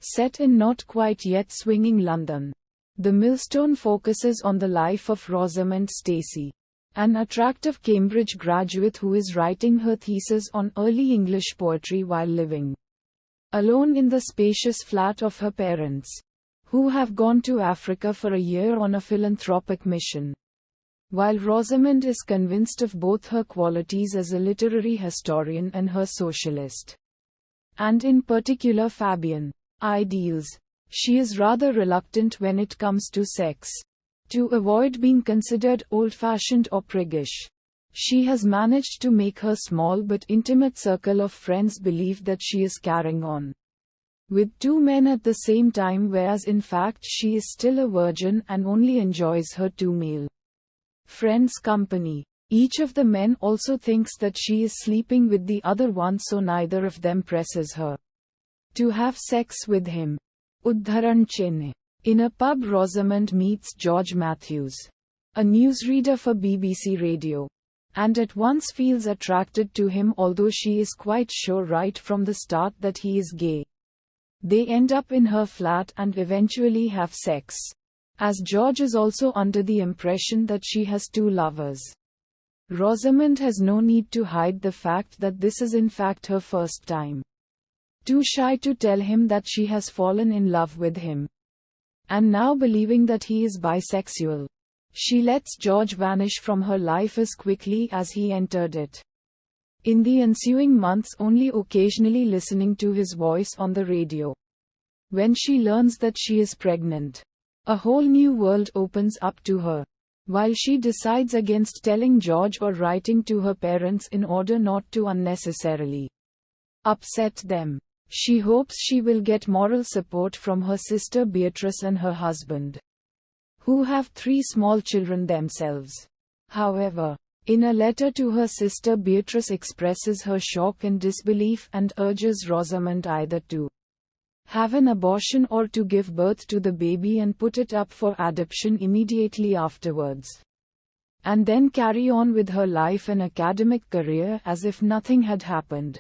Set in not quite yet swinging London, the Millstone focuses on the life of Rosamund Stacey, an attractive Cambridge graduate who is writing her thesis on early English poetry while living alone in the spacious flat of her parents, who have gone to Africa for a year on a philanthropic mission. While Rosamund is convinced of both her qualities as a literary historian and her socialist, and in particular Fabian, ideals, she is rather reluctant when it comes to sex. To avoid being considered old-fashioned or priggish, she has managed to make her small but intimate circle of friends believe that she is carrying on with two men at the same time, whereas in fact she is still a virgin and only enjoys her two male friends' company. Each of the men also thinks that she is sleeping with the other one, so neither of them presses her to have sex with him. Udharan Chenne. In a pub, Rosamund meets George Matthews, a newsreader for BBC Radio, and at once feels attracted to him, although she is quite sure right from the start that he is gay. They end up in her flat and eventually have sex, as George is also under the impression that she has two lovers. Rosamund has no need to hide the fact that this is in fact her first time. Too shy to tell him that she has fallen in love with him, and now believing that he is bisexual, she lets George vanish from her life as quickly as he entered it. In the ensuing months, only occasionally listening to his voice on the radio. When she learns that she is pregnant, a whole new world opens up to her. While she decides against telling George or writing to her parents in order not to unnecessarily upset them, she hopes she will get moral support from her sister Beatrice and her husband, who have 3 small children themselves. However, in a letter to her sister, Beatrice expresses her shock and disbelief and urges Rosamund either to have an abortion or to give birth to the baby and put it up for adoption immediately afterwards, and then carry on with her life and academic career as if nothing had happened.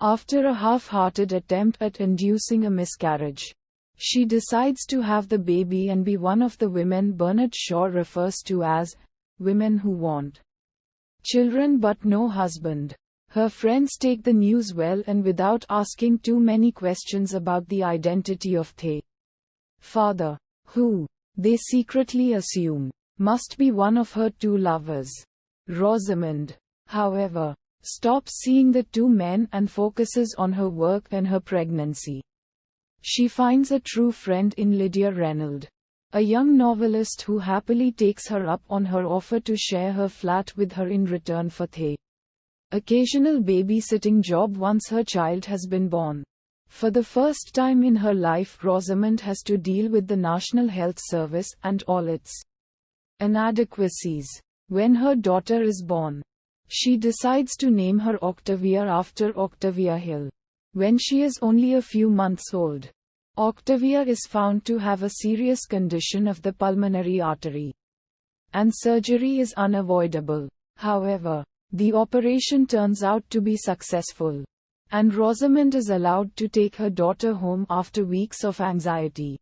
After a half-hearted attempt at inducing a miscarriage, she decides to have the baby and be one of the women Bernard Shaw refers to as women who want children but no husband. Her friends take the news well and without asking too many questions about the identity of the father, who, they secretly assume, must be one of her 2 lovers. Rosamund, however, stops seeing the 2 men and focuses on her work and her pregnancy. She finds a true friend in Lydia Reynolds, a young novelist who happily takes her up on her offer to share her flat with her in return for the occasional babysitting job once her child has been born. For the first time in her life, Rosamund has to deal with the National Health Service and all its inadequacies. When her daughter is born, she decides to name her Octavia after Octavia Hill. When she is only a few months old, Octavia is found to have a serious condition of the pulmonary artery, and surgery is unavoidable. However, the operation turns out to be successful, and Rosamund is allowed to take her daughter home after weeks of anxiety.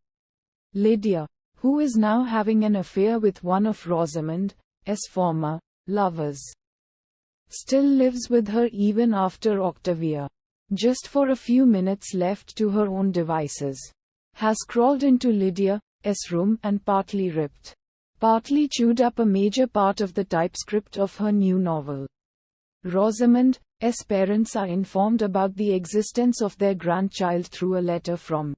Lydia, who is now having an affair with one of Rosamund's former lovers, still lives with her even after Octavia, just for a few minutes left to her own devices, has crawled into Lydia's room and partly ripped, partly chewed up a major part of the typescript of her new novel. Rosamund's parents are informed about the existence of their grandchild through a letter from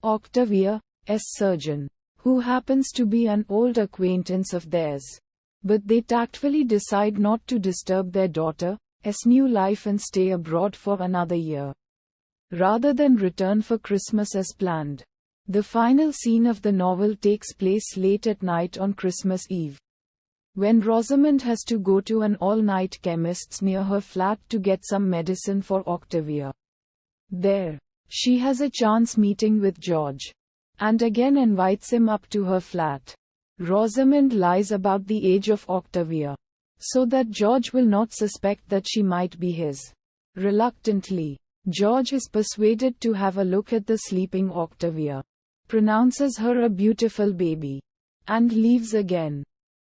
Octavia's surgeon, who happens to be an old acquaintance of theirs. But they tactfully decide not to disturb their daughter's new life and stay abroad for another year, rather than return for Christmas as planned. The final scene of the novel takes place late at night on Christmas Eve, when Rosamund has to go to an all-night chemist's near her flat to get some medicine for Octavia. There, she has a chance meeting with George, and again invites him up to her flat. Rosamund lies about the age of Octavia, so that George will not suspect that she might be his. Reluctantly, George is persuaded to have a look at the sleeping Octavia, pronounces her a beautiful baby, and leaves again.